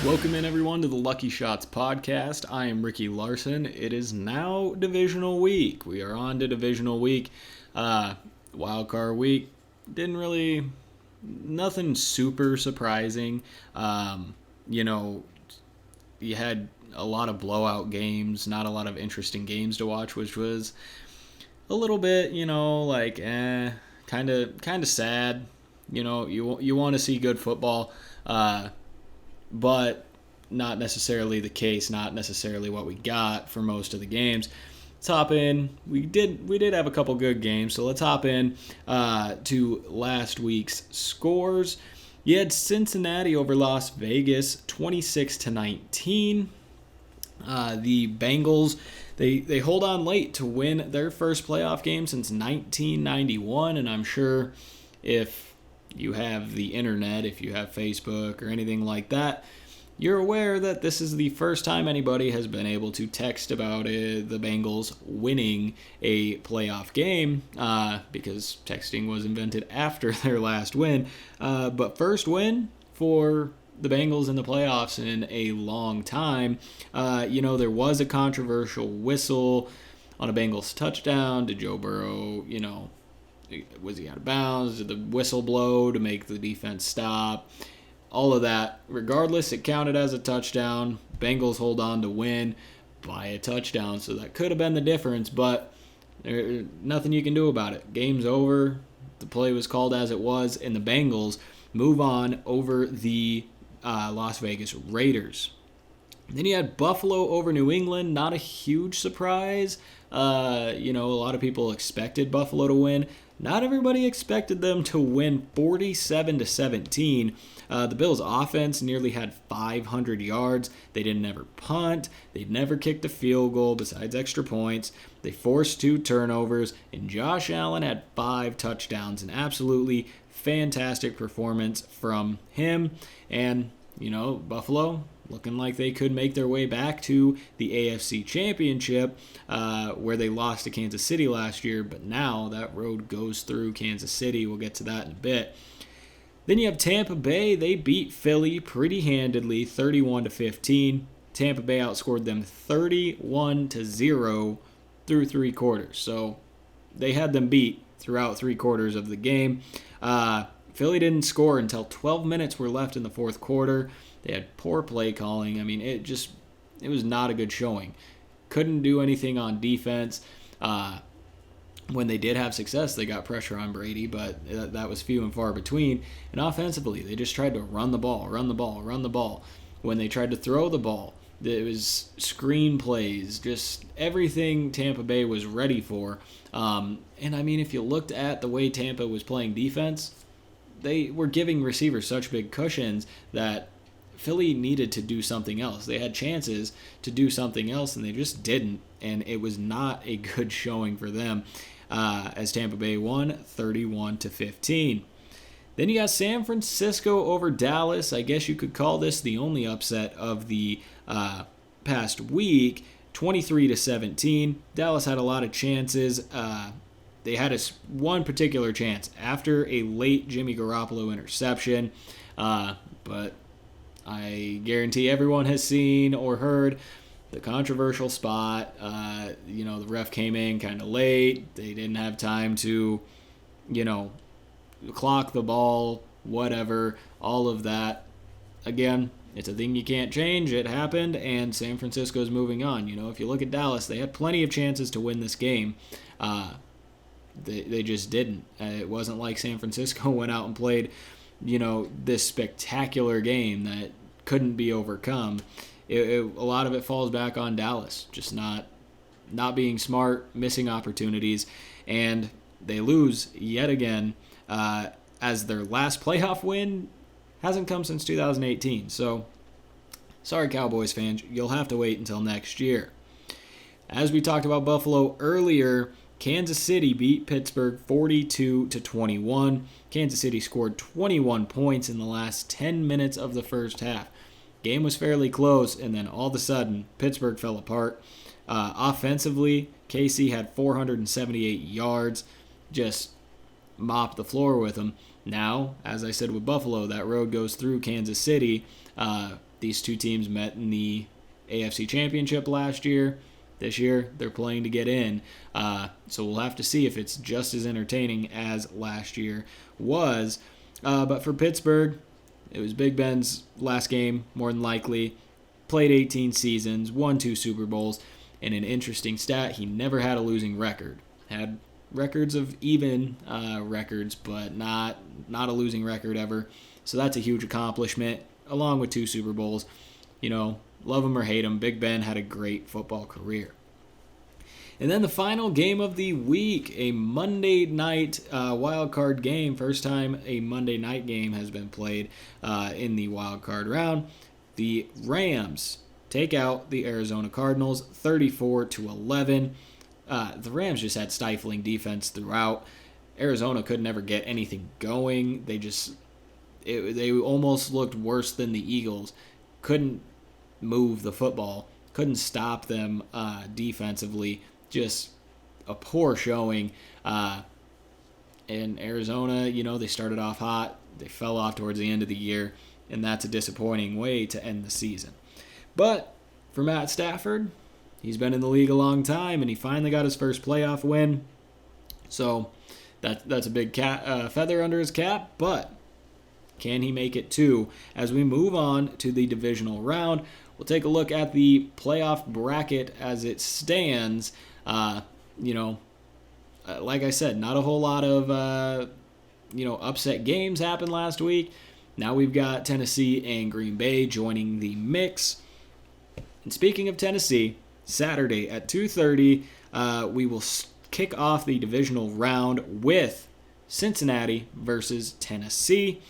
Welcome in, everyone, to the Lucky Shots podcast. I am Ricky Larson. It is now Divisional Week. We are on to Divisional Week. Wildcard Week. Nothing super surprising. You had a lot of blowout games, not a lot of interesting games to watch, which was a little bit, kind of sad. You want to see good football. But not necessarily the case, not necessarily what we got for most of the games. Let's hop in. We did have a couple good games, so let's hop in to last week's scores. You had Cincinnati over Las Vegas, 26-19. The Bengals, they hold on late to win their first playoff game since 1991, and I'm sure if you have the internet, if you have Facebook or anything like that, you're aware that this is the first time anybody has been able to text about the Bengals winning a playoff game because texting was invented after their last win. But first win for the Bengals in the playoffs in a long time. There was a controversial whistle on a Bengals touchdown. Did Joe Burrow, was he out of bounds? Did the whistle blow to make the defense stop? All of that. Regardless, it counted as a touchdown. Bengals hold on to win by a touchdown, so that could have been the difference, but there's nothing you can do about it. Game's over. The play was called as it was, and the Bengals move on over the Las Vegas Raiders. Then you had Buffalo over New England. Not a huge surprise. A lot of people expected Buffalo to win. Not everybody expected them to win 47-17. The Bills' offense nearly had 500 yards. They didn't ever punt. They'd never kicked a field goal besides extra points. They forced 2 turnovers, and Josh Allen had 5 touchdowns. An absolutely fantastic performance from him. And, Buffalo looking like they could make their way back to the AFC Championship, where they lost to Kansas City last year, but now that road goes through Kansas City. We'll get to that in a bit. Then you have Tampa Bay. They beat Philly pretty handedly, 31-15. Tampa Bay outscored them 31-0 through 3 quarters. So they had them beat throughout 3 quarters of the game. Philly didn't score until 12 minutes were left in the fourth quarter. They had poor play calling. I mean, it was not a good showing. Couldn't do anything on defense. When they did have success, they got pressure on Brady, but that was few and far between. And offensively, they just tried to run the ball. When they tried to throw the ball, it was screen plays, just everything Tampa Bay was ready for. If you looked at the way Tampa was playing defense, they were giving receivers such big cushions that Philly needed to do something else. They had chances to do something else, and they just didn't, and it was not a good showing for them as Tampa Bay won 31-15. Then you got San Francisco over Dallas. I guess you could call this the only upset of the past week, 23-17. Dallas had a lot of chances. They had one particular chance after a late Jimmy Garoppolo interception, but I guarantee everyone has seen or heard the controversial spot. The ref came in kind of late. They didn't have time to, clock the ball, whatever, all of that. Again, it's a thing you can't change. It happened, and San Francisco's moving on. If you look at Dallas, they had plenty of chances to win this game. They just didn't. It wasn't like San Francisco went out and played, this spectacular game that couldn't be overcome. A lot of it falls back on Dallas, just not being smart, missing opportunities, and they lose yet again as their last playoff win hasn't come since 2018. So, sorry Cowboys fans, you'll have to wait until next year. As we talked about Buffalo earlier, Kansas City beat Pittsburgh 42-21. Kansas City scored 21 points in the last 10 minutes of the first half. Game was fairly close, and then all of a sudden, Pittsburgh fell apart. Offensively, KC had 478 yards, just mopped the floor with them. Now, as I said with Buffalo, that road goes through Kansas City. These two teams met in the AFC Championship last year. This year, they're playing to get in. So we'll have to see if it's just as entertaining as last year was. But for Pittsburgh, it was Big Ben's last game, more than likely. Played 18 seasons, won 2 Super Bowls, and an interesting stat, he never had a losing record. Had records of even records, but not a losing record ever. So that's a huge accomplishment, along with 2 Super Bowls. Love him or hate him, Big Ben had a great football career. And then the final game of the week, a Monday night wild card game. First time a Monday night game has been played in the wild card round. The Rams take out the Arizona Cardinals 34-11. The Rams just had stifling defense throughout. Arizona could never get anything going. They almost looked worse than the Eagles. Couldn't move the football. Couldn't stop them defensively. Just a poor showing. In Arizona, they started off hot. They fell off towards the end of the year, and that's a disappointing way to end the season. But for Matt Stafford, he's been in the league a long time, and he finally got his first playoff win. So that's a big feather under his cap, but can he make it too? As we move on to the divisional round, we'll take a look at the playoff bracket as it stands. Like I said, not a whole lot of, upset games happened last week. Now we've got Tennessee and Green Bay joining the mix. And speaking of Tennessee, Saturday at 2:30, we will kick off the divisional round with Cincinnati versus Tennessee.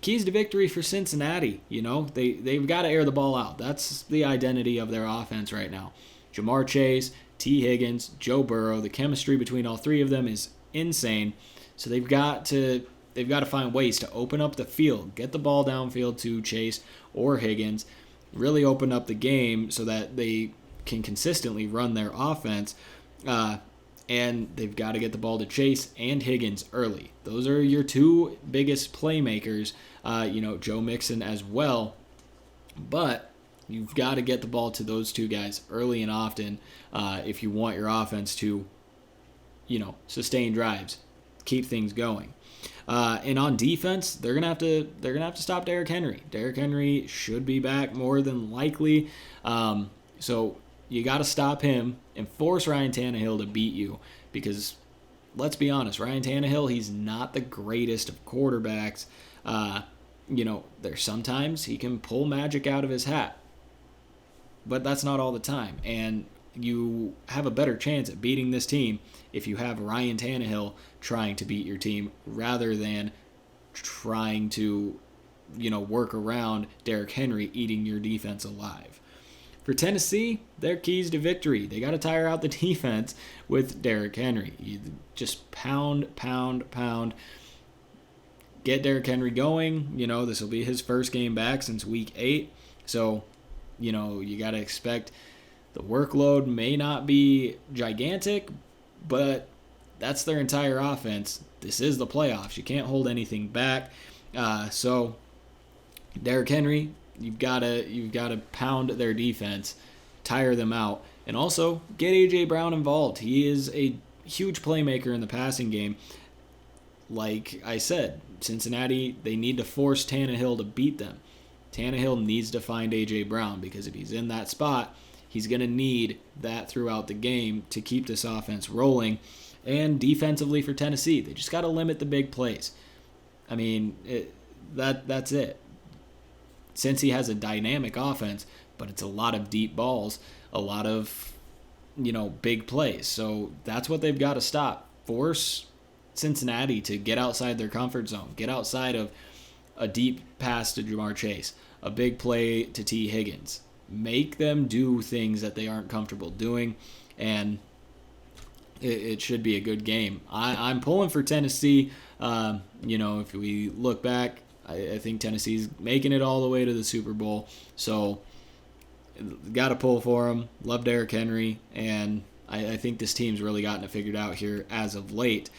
Keys to victory for Cincinnati. They've got to air the ball out. That's the identity of their offense right now. Jamar Chase, T. Higgins, Joe Burrow. The chemistry between all three of them is insane. So they've got to find ways to open up the field, get the ball downfield to Chase or Higgins, really open up the game so that they can consistently run their offense. And they've got to get the ball to Chase and Higgins early. Those are your two biggest playmakers, Joe Mixon as well. But you've got to get the ball to those two guys early and often if you want your offense to, sustain drives, keep things going. And on defense, they're gonna have to stop Derrick Henry. Derrick Henry should be back more than likely. So you got to stop him and force Ryan Tannehill to beat you because, let's be honest, Ryan Tannehill, he's not the greatest of quarterbacks. There's sometimes he can pull magic out of his hat, but that's not all the time. And you have a better chance at beating this team if you have Ryan Tannehill trying to beat your team rather than trying to, work around Derrick Henry eating your defense alive. For Tennessee, their keys to victory. They got to tire out the defense with Derrick Henry. You just pound. Get Derrick Henry going. This will be his first game back since week 8. So, you got to expect the workload may not be gigantic, but that's their entire offense. This is the playoffs. You can't hold anything back. So, Derrick Henry, you've got to pound their defense, tire them out, and also get A.J. Brown involved. He is a huge playmaker in the passing game. Like I said, Cincinnati, they need to force Tannehill to beat them. Tannehill needs to find A.J. Brown because if he's in that spot, he's going to need that throughout the game to keep this offense rolling. And defensively for Tennessee, they just got to limit the big plays. I mean, that's it. Since he has a dynamic offense, but it's a lot of deep balls, a lot of, big plays. So that's what they've got to stop. Force Cincinnati to get outside their comfort zone, get outside of a deep pass to Jamar Chase, a big play to T. Higgins. Make them do things that they aren't comfortable doing, and it should be a good game. I'm pulling for Tennessee. If we look back, I think Tennessee's making it all the way to the Super Bowl. So, got to pull for them. Love Derrick Henry. And I think this team's really gotten it figured out here as of late.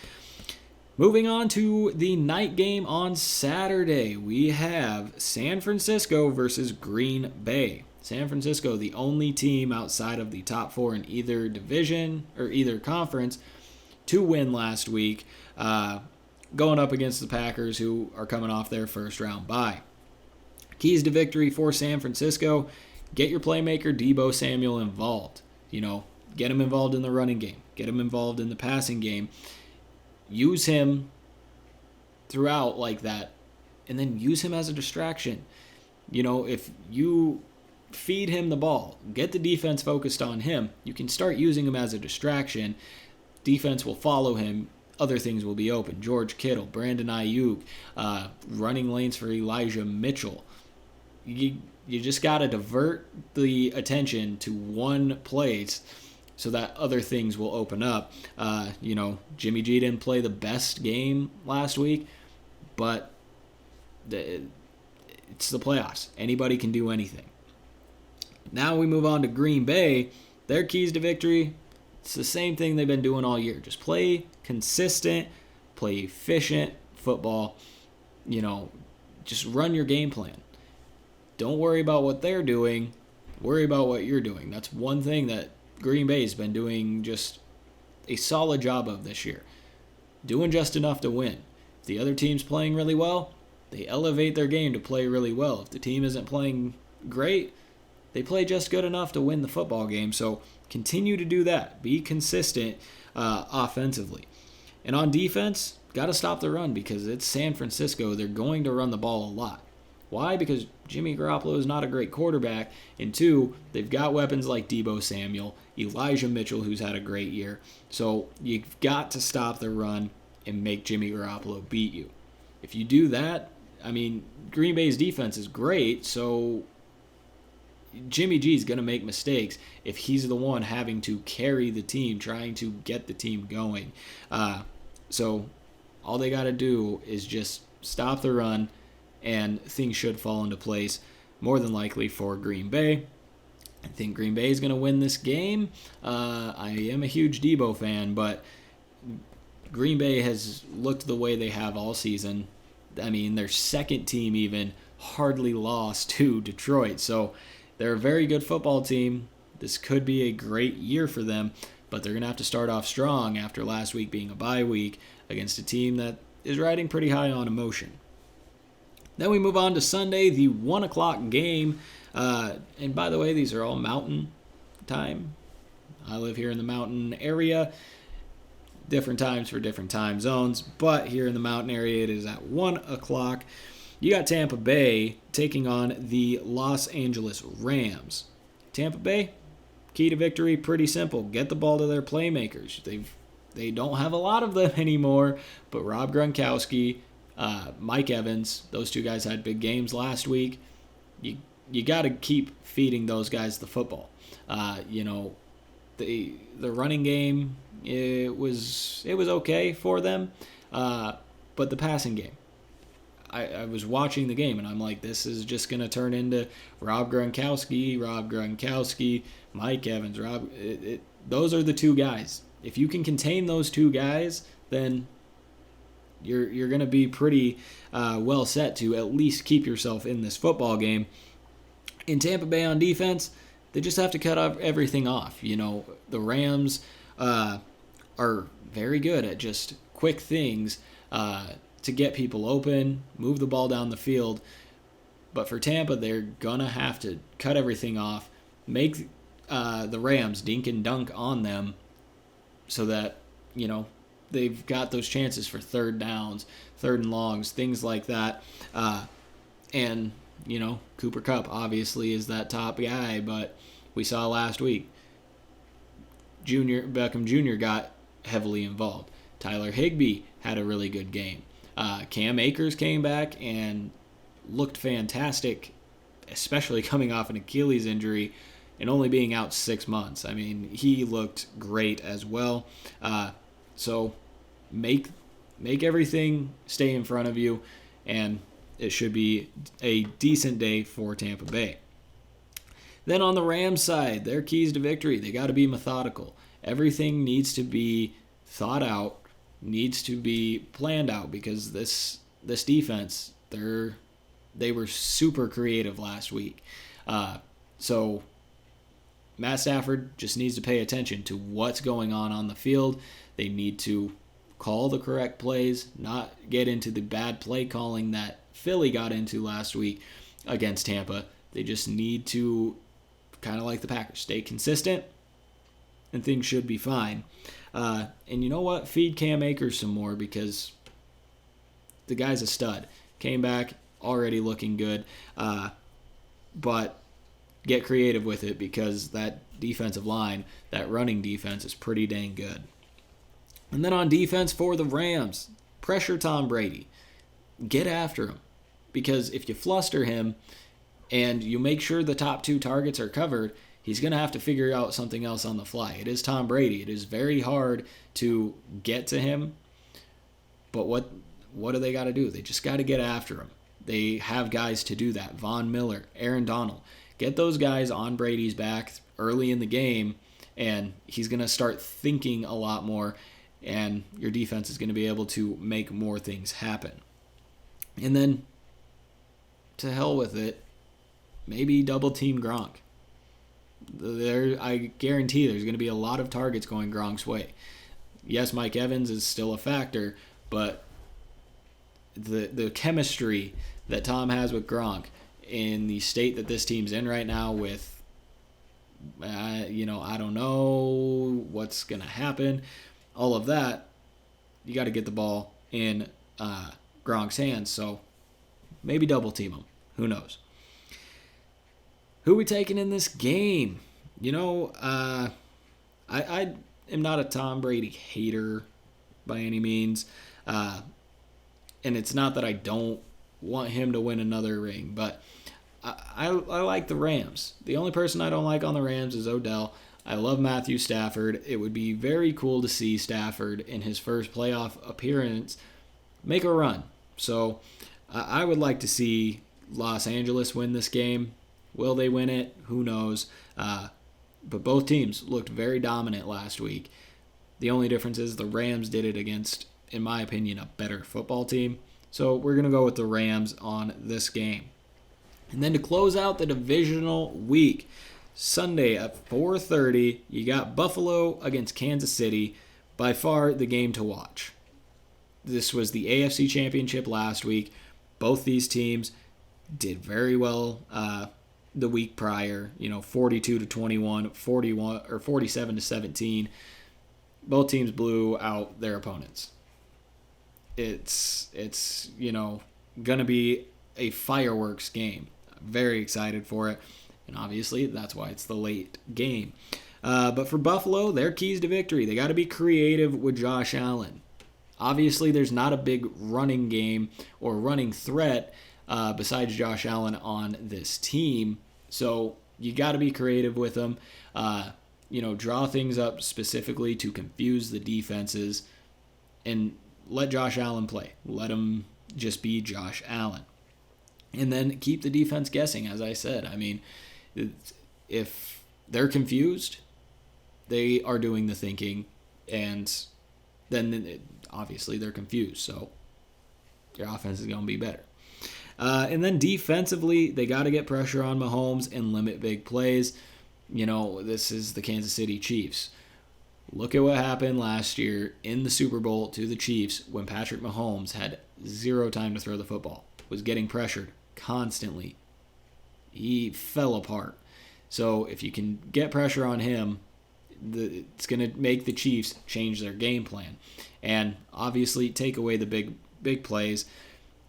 Moving on to the night game on Saturday, we have San Francisco versus Green Bay. San Francisco, the only team outside of the top 4 in either division or either conference to win last week, going up against the Packers, who are coming off their first round bye. Keys to victory for San Francisco: get your playmaker Deebo Samuel involved. Get him involved in the running game. Get him involved in the passing game. Use him throughout like that, and then use him as a distraction. If you feed him the ball, get the defense focused on him, you can start using him as a distraction. Defense will follow him. Other things will be open. George Kittle, Brandon Ayuk, running lanes for Elijah Mitchell. You just got to divert the attention to one place so that other things will open up. Jimmy G didn't play the best game last week, but it's the playoffs. Anybody can do anything. Now we move on to Green Bay. Their keys to victory: it's the same thing they've been doing all year. Just play consistent, play efficient football. Just run your game plan. Don't worry about what they're doing. Worry about what you're doing. That's one thing that Green Bay's been doing just a solid job of this year. Doing just enough to win. If the other team's playing really well, they elevate their game to play really well. If the team isn't playing great, they play just good enough to win the football game. So continue to do that. Be consistent offensively. And on defense, got to stop the run because it's San Francisco. They're going to run the ball a lot. Why? Because Jimmy Garoppolo is not a great quarterback. And 2, they've got weapons like Deebo Samuel, Elijah Mitchell, who's had a great year. So you've got to stop the run and make Jimmy Garoppolo beat you. If you do that, Green Bay's defense is great, so Jimmy G is going to make mistakes if he's the one having to carry the team, trying to get the team going. So all they got to do is just stop the run, and things should fall into place, more than likely for Green Bay. I think Green Bay is going to win this game. I am a huge Deebo fan, but Green Bay has looked the way they have all season. Their second team even hardly lost to Detroit. So they're a very good football team. This could be a great year for them, but they're going to have to start off strong after last week being a bye week against a team that is riding pretty high on emotion. Then we move on to Sunday, the 1 o'clock game. And by the way, these are all mountain time. I live here in the mountain area. Different times for different time zones. But here in the mountain area, it is at 1 o'clock. You got Tampa Bay taking on the Los Angeles Rams. Tampa Bay, key to victory, pretty simple. Get the ball to their playmakers. They don't have a lot of them anymore, but Rob Gronkowski, Mike Evans, those two guys had big games last week. You got to keep feeding those guys the football. The running game, it was okay for them, but the passing game, I was watching the game and I'm like, this is just gonna turn into Rob Gronkowski, Mike Evans. Those are the two guys. If you can contain those two guys, then you're going to be pretty well set to at least keep yourself in this football game. In Tampa Bay on defense, they just have to cut everything off. The Rams are very good at just quick things to get people open, move the ball down the field. But for Tampa, they're going to have to cut everything off, make the Rams dink and dunk on them so that, they've got those chances for third downs, third and longs, things like that. And, Cooper Kupp obviously is that top guy, but we saw last week, Beckham Jr. got heavily involved. Tyler Higbee had a really good game. Cam Akers came back and looked fantastic, especially coming off an Achilles injury and only being out 6 months. He looked great as well. So make everything stay in front of you, and it should be a decent day for Tampa Bay. Then on the Rams side, their keys to victory, they got to be methodical. Everything needs to be thought out, needs to be planned out because this defense, they were super creative last week. So Matt Stafford just needs to pay attention to what's going on the field. They need to call the correct plays, not get into the bad play calling that Philly got into last week against Tampa. They just need to, kind of like the Packers, stay consistent, and things should be fine. And you know what? Feed Cam Akers some more because the guy's a stud. Came back, already looking good. But get creative with it because that defensive line, that running defense is pretty dang good. And then on defense for the Rams, pressure Tom Brady. Get after him. Because if you fluster him and you make sure the top 2 targets are covered, he's going to have to figure out something else on the fly. It is Tom Brady. It is very hard to get to him. But what do they got to do? They just got to get after him. They have guys to do that. Von Miller, Aaron Donald. Get those guys on Brady's back early in the game, and he's going to start thinking a lot more, and your defense is going to be able to make more things happen. And then, to hell with it, maybe double team Gronk. I guarantee there's going to be a lot of targets going Gronk's way. Yes, Mike Evans is still a factor, but the chemistry that Tom has with Gronk in the state that this team's in right now with, I don't know what's going to happen, all of that, you got to get the ball in Gronk's hands. So maybe double team him. Who knows? Who we taking in this game? I am not a Tom Brady hater by any means. And it's not that I don't want him to win another ring, but I like the Rams. The only person I don't like on the Rams is Odell. I love Matthew Stafford. It would be very cool to see Stafford in his first playoff appearance make a run. So I would like to see Los Angeles win this game. Will they win it? Who knows? But both teams looked very dominant last week. The only difference is the Rams did it against, in my opinion, a better football team. So we're going to go with the Rams on this game. And then to close out the divisional week, Sunday at 4:30, you got Buffalo against Kansas City. By far the game to watch. This was the AFC Championship last week. Both these teams did very well the week prior, 42-21, 41 or 47-17. Both teams blew out their opponents. It's going to be a fireworks game. Very excited for it. And obviously, that's why it's the late game. But for Buffalo, their keys to victory, they got to be creative with Josh Allen. Obviously, there's not a big running game or running threat besides Josh Allen on this team. So you got to be creative with them. Draw things up specifically to confuse the defenses and let Josh Allen play. Let him just be Josh Allen. And then keep the defense guessing, as I said. I mean, if they're confused, they are doing the thinking, and then obviously they're confused. So your offense is going to be better. And then defensively, they got to get pressure on Mahomes and limit big plays. This is the Kansas City Chiefs. Look at what happened last year in the Super Bowl to the Chiefs when Patrick Mahomes had zero time to throw the football, was getting pressured constantly. He fell apart. So if you can get pressure on him, it's going to make the Chiefs change their game plan. And obviously take away the big plays.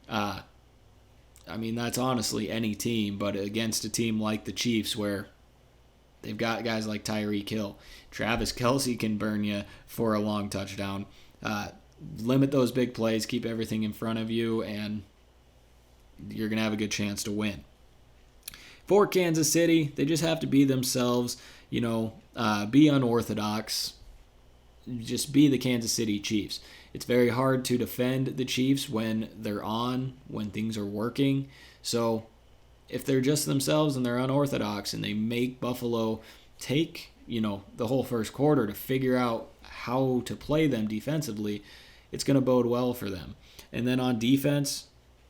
That's honestly any team, but against a team like the Chiefs where they've got guys like Tyreek Hill. Travis Kelce can burn you for a long touchdown. Limit those big plays, keep everything in front of you, and you're going to have a good chance to win. For Kansas City, they just have to be themselves, be unorthodox. Just be the Kansas City Chiefs. It's very hard to defend the Chiefs when they're on, when things are working. So if they're just themselves and they're unorthodox and they make Buffalo take, the whole first quarter to figure out how to play them defensively, it's going to bode well for them. And then on defense,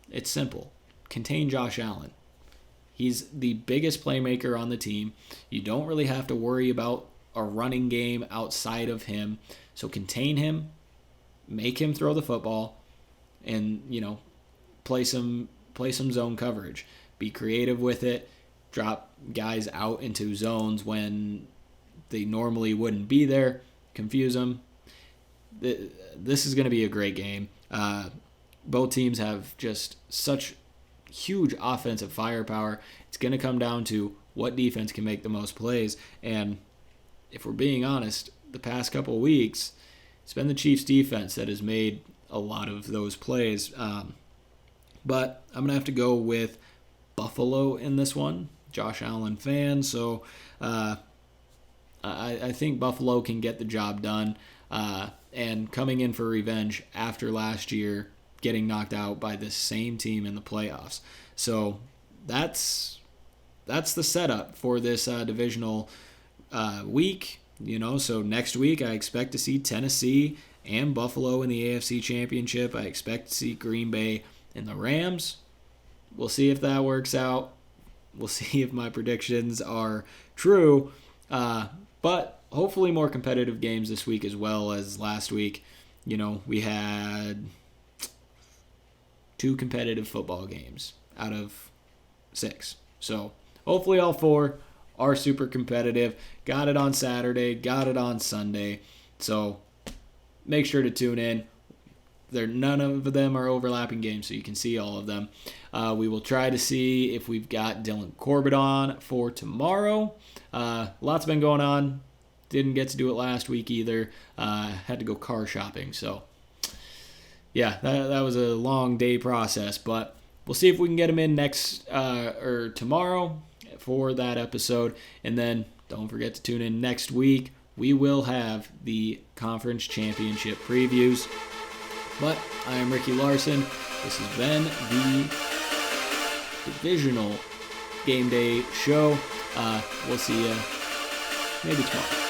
it's simple. Contain Josh Allen. He's the biggest playmaker on the team. You don't really have to worry about a running game outside of him. So contain him, make him throw the football, and, play some zone coverage. Be creative with it. Drop guys out into zones when they normally wouldn't be there. Confuse them. This is going to be a great game. Both teams have just such huge offensive firepower. It's going to come down to what defense can make the most plays. And if we're being honest, the past couple of weeks, it's been the Chiefs' defense that has made a lot of those plays. But I'm going to have to go with Buffalo in this one. Josh Allen fan. So I think Buffalo can get the job done. And coming in for revenge after last year, getting knocked out by this same team in the playoffs. So that's the setup for this divisional week. So next week I expect to see Tennessee and Buffalo in the AFC Championship. I expect to see Green Bay and the Rams. We'll see if that works out. We'll see if my predictions are true. But hopefully more competitive games this week as well as last week. We had 2 competitive football games out of 6. So hopefully all 4 are super competitive. Got it on Saturday, got it on Sunday. So make sure to tune in. None of them are overlapping games, so you can see all of them. We will try to see if we've got Dylan Corbett on for tomorrow. Lots been going on. Didn't get to do it last week either. Had to go car shopping, so yeah, that was a long day process, but we'll see if we can get him in tomorrow for that episode. And then don't forget to tune in next week. We will have the conference championship previews. But I am Ricky Larson. This has been the Divisional Game Day Show. We'll see you maybe tomorrow.